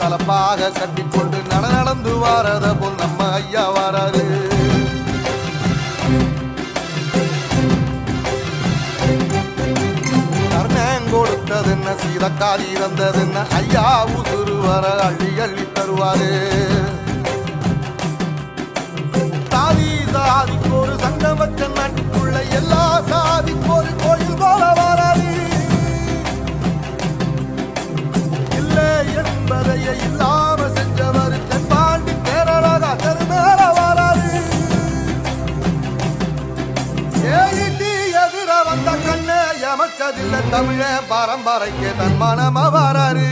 தலப்பாக கட்டிக்கொண்டு நடந்து வாரத போல் நம்ம ஐயா வாராரு. கர்ணன் கொடுத்ததென்ன சீதக்காரி இறந்ததென்ன ஐயா உசுறு வர அள்ளி அள்ளி தருவாரு. சாதி சாதிக்கு ஒரு சங்கம் வச்ச நாட்டுக்குள்ள எல்லா சாதிக்கு ஒரு கோயில் போல வாராரு. இல்லை என்பதையே இல்லாம செஞ்சவர் தென்பாண்டி பேரழகா தெருமேல வாராரு. ஏகிட்டி எதிர வந்த கண்ணே எமக்கதில்லை தமிழ பரம்பரைக்கு தன் மனமா வாராரு.